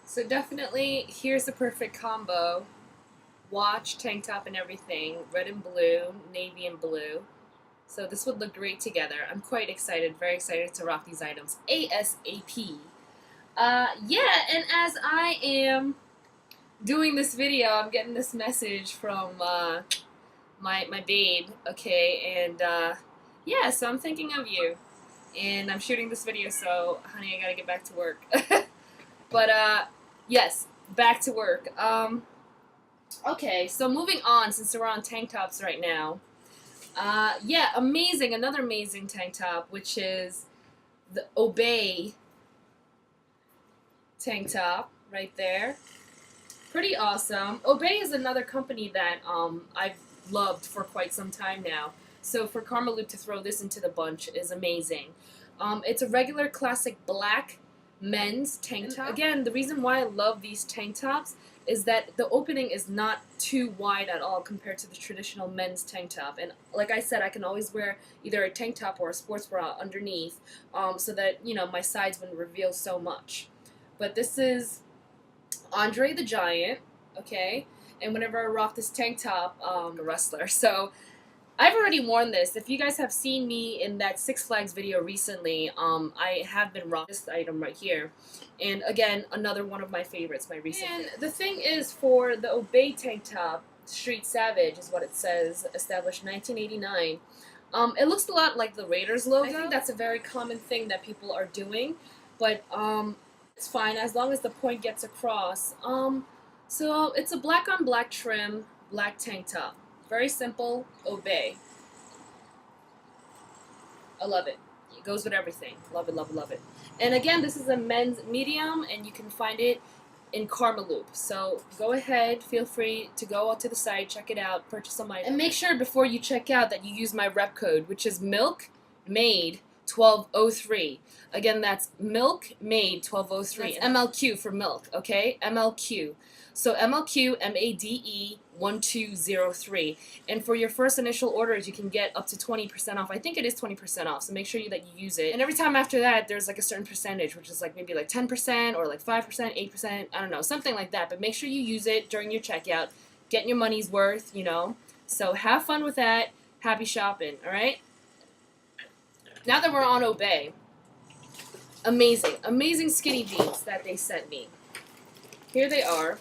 So definitely, here's the perfect combo. Watch, tank top and everything. Red and blue, navy and blue. So this would look great together. I'm quite excited, very excited to rock these items ASAP. Yeah, and as I am doing this video, I'm getting this message from my babe, okay, and yeah, so I'm thinking of you, and I'm shooting this video, so honey, I gotta get back to work. But yes, back to work. Okay, so moving on, since we're on tank tops right now. Yeah, amazing, another amazing tank top, which is the Obey tank top right there. Pretty awesome. Obey is another company that I've loved for quite some time now. So for Karmaloop to throw this into the bunch is amazing. It's a regular classic black men's tank top. Again, the reason why I love these tank tops is that the opening is not too wide at all compared to the traditional men's tank top. And like I said, I can always wear either a tank top or a sports bra underneath, so that, you know, my sides wouldn't reveal so much. But this is Andre the Giant, okay? And whenever I rock this tank top, a wrestler. So I've already worn this. If you guys have seen me in that Six Flags video recently, I have been rocking this item right here. And again, another one of my favorites, my recent. And the thing is, for the Obey tank top, Street Savage is what it says, established 1989. It looks a lot like the Raiders logo. I think that's a very common thing that people are doing, but it's fine as long as the point gets across. So it's a black on black trim, black tank top. Very simple, Obey. I love it. It goes with everything. Love it, love it, love it. And again, this is a men's medium, and you can find it in Karmaloop. So go ahead, feel free to go out to the site, check it out, purchase some items. And make sure before you check out that you use my rep code, which is MILKMAID1203. Again, that's MILKMAID1203. That's MLQ for milk, okay? MLQ. So MLQ MADE 1203. And for your first initial orders, you can get up to 20% off. I think it is 20% off, so make sure that you use it. And every time after that, there's like a certain percentage, which is like maybe like 10% or like 5%, 8%, I don't know, something like that. But make sure you use it during your checkout, getting your money's worth, you know. So have fun with that. Happy shopping, all right? Now that we're on Obey, amazing skinny jeans that they sent me. Here they are,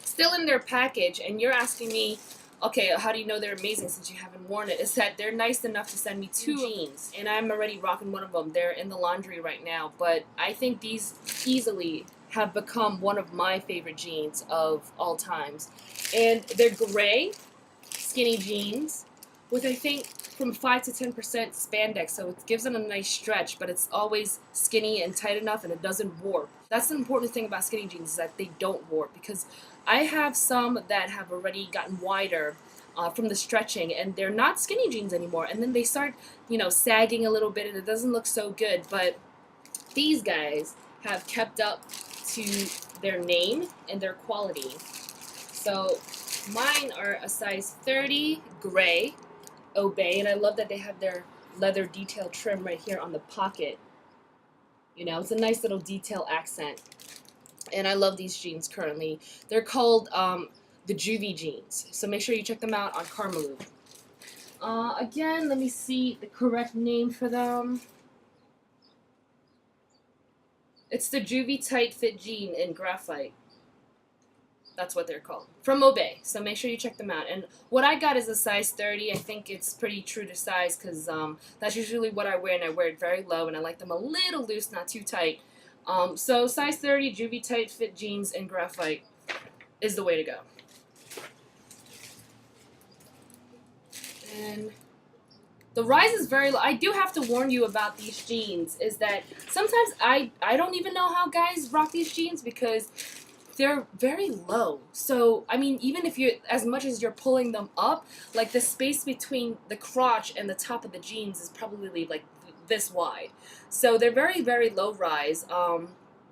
still in their package, and you're asking me, okay, how do you know they're amazing since you haven't worn it? Is that they're nice enough to send me 2 jeans, and I'm already rocking one of them. They're in the laundry right now, but I think these easily have become one of my favorite jeans of all times. And they're gray, skinny jeans, with I think from 5 to 10% spandex, so it gives it a nice stretch, but it's always skinny and tight enough, and it doesn't warp. That's the important thing about skinny jeans, is that they don't warp, because I have some that have already gotten wider from the stretching, and they're not skinny jeans anymore, and then they start, you know, sagging a little bit, and it doesn't look so good. But these guys have kept up to their name and their quality. So mine are a size 30 gray, Obey, and I love that they have their leather detail trim right here on the pocket. You know, it's a nice little detail accent. And I love these jeans currently. They're called the Juvie jeans. So make sure you check them out on Karmaloop. Again, let me see the correct name for them. It's the Juvie Tight Fit Jean in Graphite. That's what they're called. From Obey. So make sure you check them out. And what I got is a size 30. I think it's pretty true to size, because that's usually what I wear, and I wear it very low, and I like them a little loose, not too tight. So size 30 Juvie Tight Fit Jeans in Graphite is the way to go. And the rise is very low. I do have to warn you about these jeans, is that sometimes I don't even know how guys rock these jeans, because they're very low. So, I mean, even if you're, as much as you're pulling them up, like the space between the crotch and the top of the jeans is probably like this wide. So they're very, very low rise.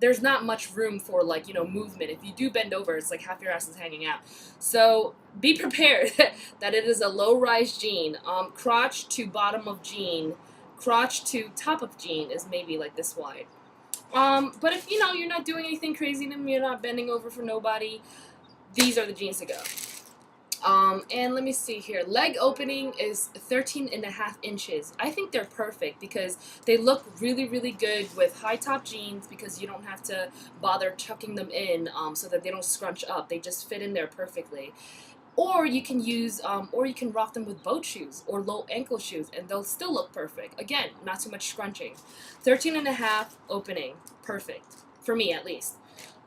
There's not much room for, like, you know, movement. If you do bend over, it's like half your ass is hanging out. So be prepared that it is a low rise jean. Crotch to bottom of jean, crotch to top of jean is maybe like this wide. But if you know you're not doing anything crazy, then you're not bending over for nobody, these are the jeans to go. And let me see here. Leg opening is 13.5 inches. I think they're perfect because they look really, really good with high top jeans because you don't have to bother tucking them in so that they don't scrunch up. They just fit in there perfectly. Or you can use, or you can rock them with boat shoes or low ankle shoes and they'll still look perfect. Again, not too much scrunching. 13.5 opening. Perfect. For me at least.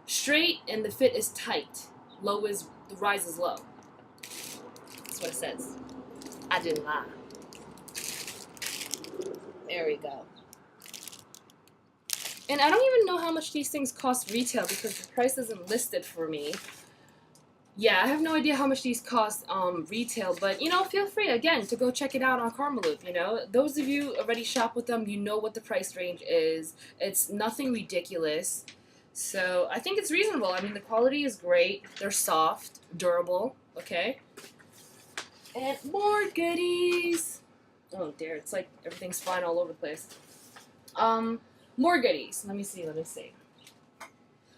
Straight and the fit is tight. Low is, the rise is low. That's what it says. I didn't lie. There we go. And I don't even know how much these things cost retail because the price isn't listed for me. Yeah, I have no idea how much these cost retail, but, you know, feel free, again, to go check it out on Karmaloop, you know. Those of you already shop with them, you know what the price range is. It's nothing ridiculous. So I think it's reasonable. I mean, the quality is great. They're soft, durable, okay? And more goodies. Oh, dear, it's like everything's flying all over the place. More goodies. Let me see.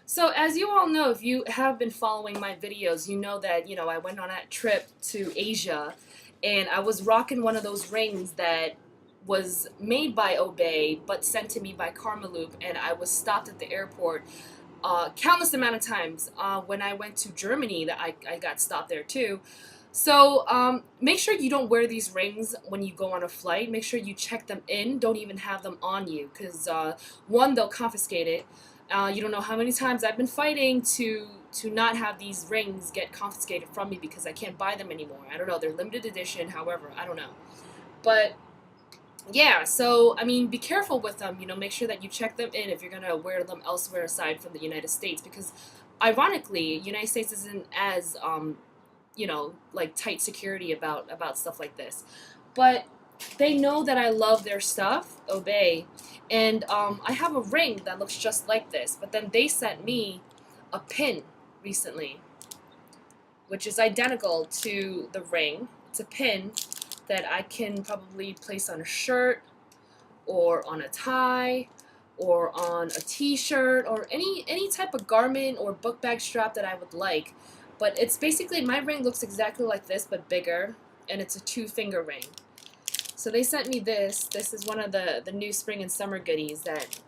So as you all know, if you have been following my videos, you know that, you know, I went on that trip to Asia and I was rocking one of those rings that was made by Obey but sent to me by Karmaloop, and I was stopped at the airport countless amount of times. When I went to Germany, that I got stopped there too. So make sure you don't wear these rings when you go on a flight. Make sure you check them in. Don't even have them on you because one, they'll confiscate it. You don't know how many times I've been fighting to not have these rings get confiscated from me because I can't buy them anymore. I don't know. They're limited edition, however. I don't know. But, yeah, so, I mean, be careful with them. You know, make sure that you check them in if you're going to wear them elsewhere aside from the United States. Because, ironically, United States isn't as, you know, like, tight security about stuff like this. But they know that I love their stuff, Obey, and I have a ring that looks just like this, but then they sent me a pin recently, which is identical to the ring. It's a pin that I can probably place on a shirt, or on a tie, or on a t-shirt, or any type of garment or book bag strap that I would like. But it's basically, my ring looks exactly like this, but bigger, and it's a 2-finger ring. So they sent me this. This is one of the new spring and summer goodies that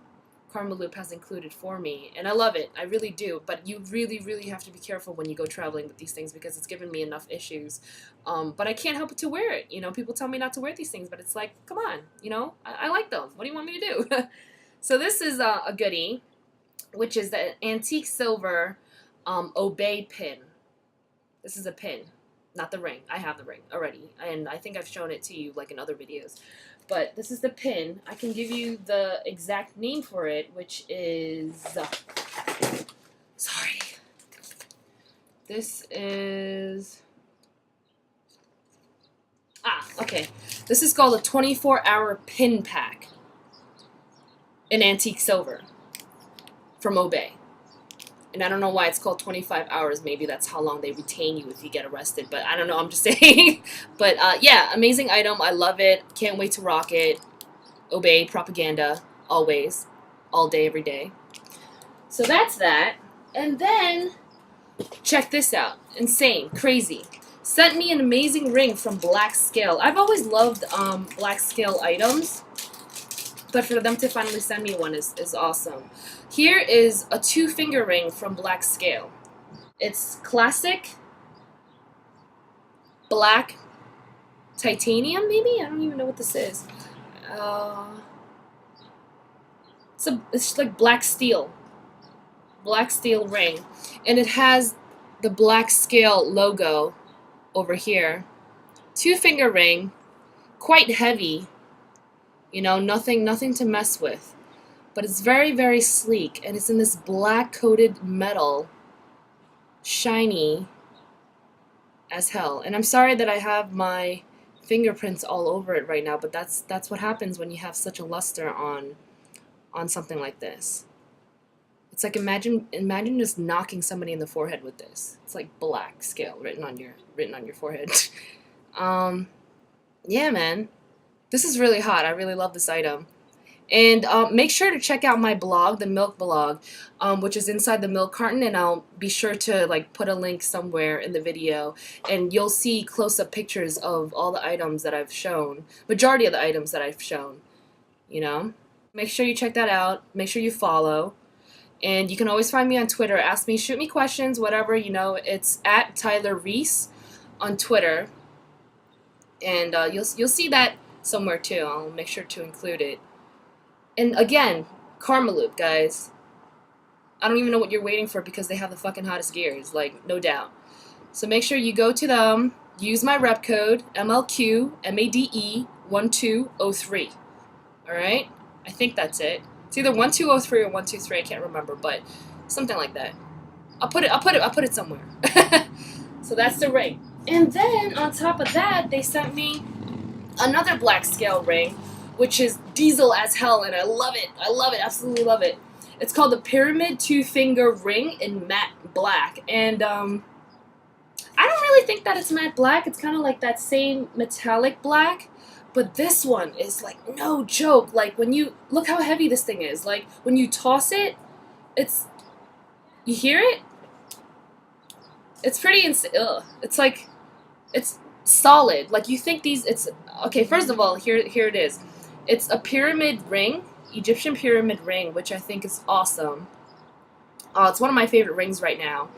Karmaloop has included for me. And I love it. I really do. But you really, really have to be careful when you go traveling with these things because it's given me enough issues. But I can't help but to wear it. You know, people tell me not to wear these things, but it's like, come on. You know, I like them. What do you want me to do? So this is a goodie, which is the antique silver Obey pin. This is a pin. Not the ring. I have the ring already, and I think I've shown it to you like in other videos. But this is the pin. I can give you the exact name for it, which is... sorry. This is... okay. This is called a 24-hour pin pack in antique silver from Obey. And I don't know why it's called 25 hours. Maybe that's how long they retain you if you get arrested. But I don't know. I'm just saying. But yeah, amazing item. I love it. Can't wait to rock it. Obey propaganda. Always. All day, every day. So that's that. And then, check this out. Insane. Crazy. Sent me an amazing ring from Black Scale. I've always loved Black Scale items. But for them to finally send me one is awesome. Here is a 2-finger ring from Black Scale. It's classic black titanium, maybe? I don't even know what this is. It's like black steel. Black steel ring. And it has the Black Scale logo over here. 2-finger ring. Quite heavy. You know, nothing to mess with. But it's very, very sleek. And it's in this black-coated metal. Shiny as hell. And I'm sorry that I have my fingerprints all over it right now, but that's what happens when you have such a luster on something like this. It's like imagine just knocking somebody in the forehead with this. It's like Black Scale written on your forehead. Yeah, man. This is really hot. I really love this item. And make sure to check out my blog, the milk blog, which is inside the milk carton, and I'll be sure to like put a link somewhere in the video, and you'll see close-up pictures of all the items that I've shown, majority of the items that I've shown, you know. Make sure you check that out. Make sure you follow. And you can always find me on Twitter. Ask me, shoot me questions, whatever, you know. It's at Tyler Reese on Twitter. And you'll see that somewhere too. I'll make sure to include it. And again, Karmaloop, guys. I don't even know what you're waiting for because they have the fucking hottest gears, like, no doubt. So make sure you go to them, use my rep code, MLQMADE1203. Alright? I think that's it. It's either 1203 or 123, I can't remember, but something like that. I'll put it somewhere. So that's the ring. And then on top of that, they sent me another black scale ring, which is diesel as hell, and I love it. I love it, absolutely love it. It's called the Pyramid 2-Finger Ring in matte black, and I don't really think that it's matte black. It's kind of like that same metallic black, but this one is like no joke. Like when you look how heavy this thing is. Like when you toss it, you hear it? It's pretty it's like it's solid. Like you think it's okay. First of all, here it is. It's a pyramid ring, Egyptian pyramid ring, which I think is awesome. It's one of my favorite rings right now,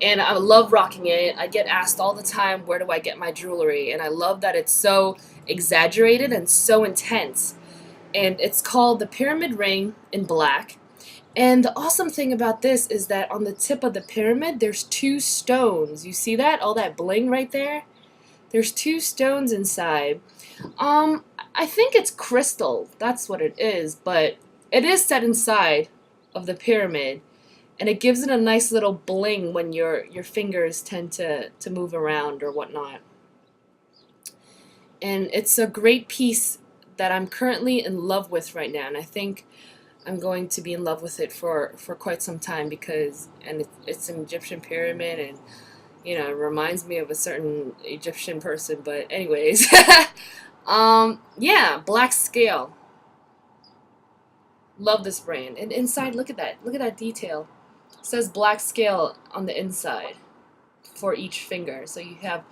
and I love rocking it. I get asked all the time, where do I get my jewelry? And I love that it's so exaggerated and so intense. And it's called the pyramid ring in black. And the awesome thing about this is that on the tip of the pyramid, there's 2 stones. You see that? All that bling right there? There's 2 stones inside. I think it's crystal. That's what it is. But it is set inside of the pyramid. And it gives it a nice little bling when your fingers tend to move around or whatnot. And it's a great piece that I'm currently in love with right now. And I think I'm going to be in love with it for quite some time because it's an Egyptian pyramid, and you know, it reminds me of a certain Egyptian person. But anyways, yeah, black scale. Love this brand. And inside, look at that detail. It says black scale on the inside for each finger. So you have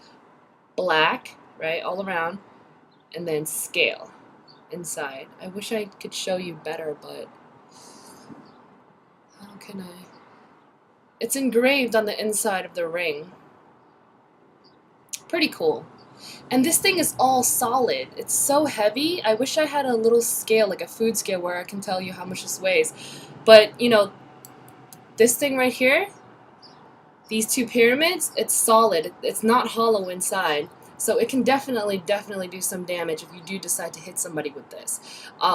black, right, all around, and then scale inside. I wish I could show you better, but how can I? It's engraved on the inside of the ring. Pretty cool. And this thing is all solid. It's so heavy. I wish I had a little scale, like a food scale, where I can tell you how much this weighs. But, you know, this thing right here, these 2 pyramids, it's solid. It's not hollow inside. So it can definitely do some damage if you do decide to hit somebody with this.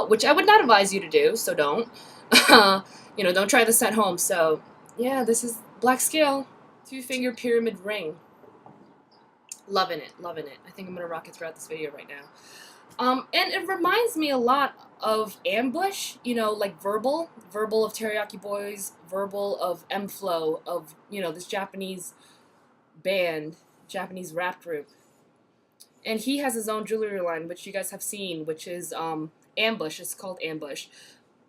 Which I would not advise you to do, so don't. You know, don't try this at home. So, yeah, this is black scale 2-finger pyramid ring. Loving it, loving it. I think I'm going to rock it throughout this video right now. And it reminds me a lot of Ambush, you know, like Verbal of Teriyaki Boys, Verbal of M-Flow, of, you know, this Japanese band, Japanese rap group. And he has his own jewelry line, which you guys have seen, which is Ambush. It's called Ambush.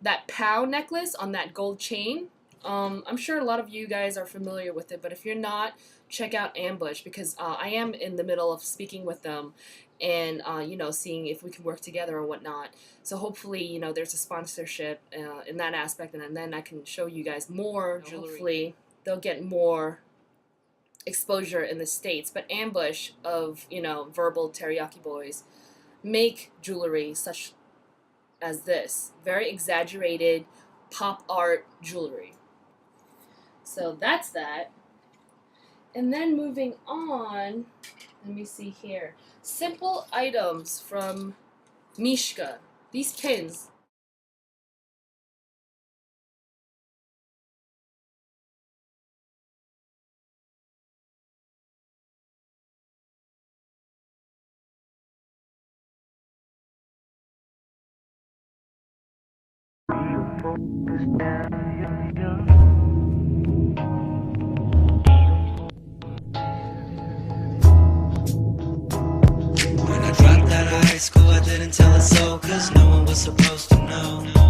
That POW necklace on that gold chain, I'm sure a lot of you guys are familiar with it, but if you're not, check out Ambush, because I am in the middle of speaking with them and, you know, seeing if we can work together or whatnot. So hopefully, you know, there's a sponsorship in that aspect, and then I can show you guys more jewelry. Hopefully they'll get more exposure in the States. But Ambush of, you know, Verbal Teriyaki Boys make jewelry such as this. Very exaggerated pop art jewelry. So that's that. And then moving on, let me see here. Simple items from Mishka. These pins. When I drop that ice school I didn't tell a soul, cause no one was supposed to know.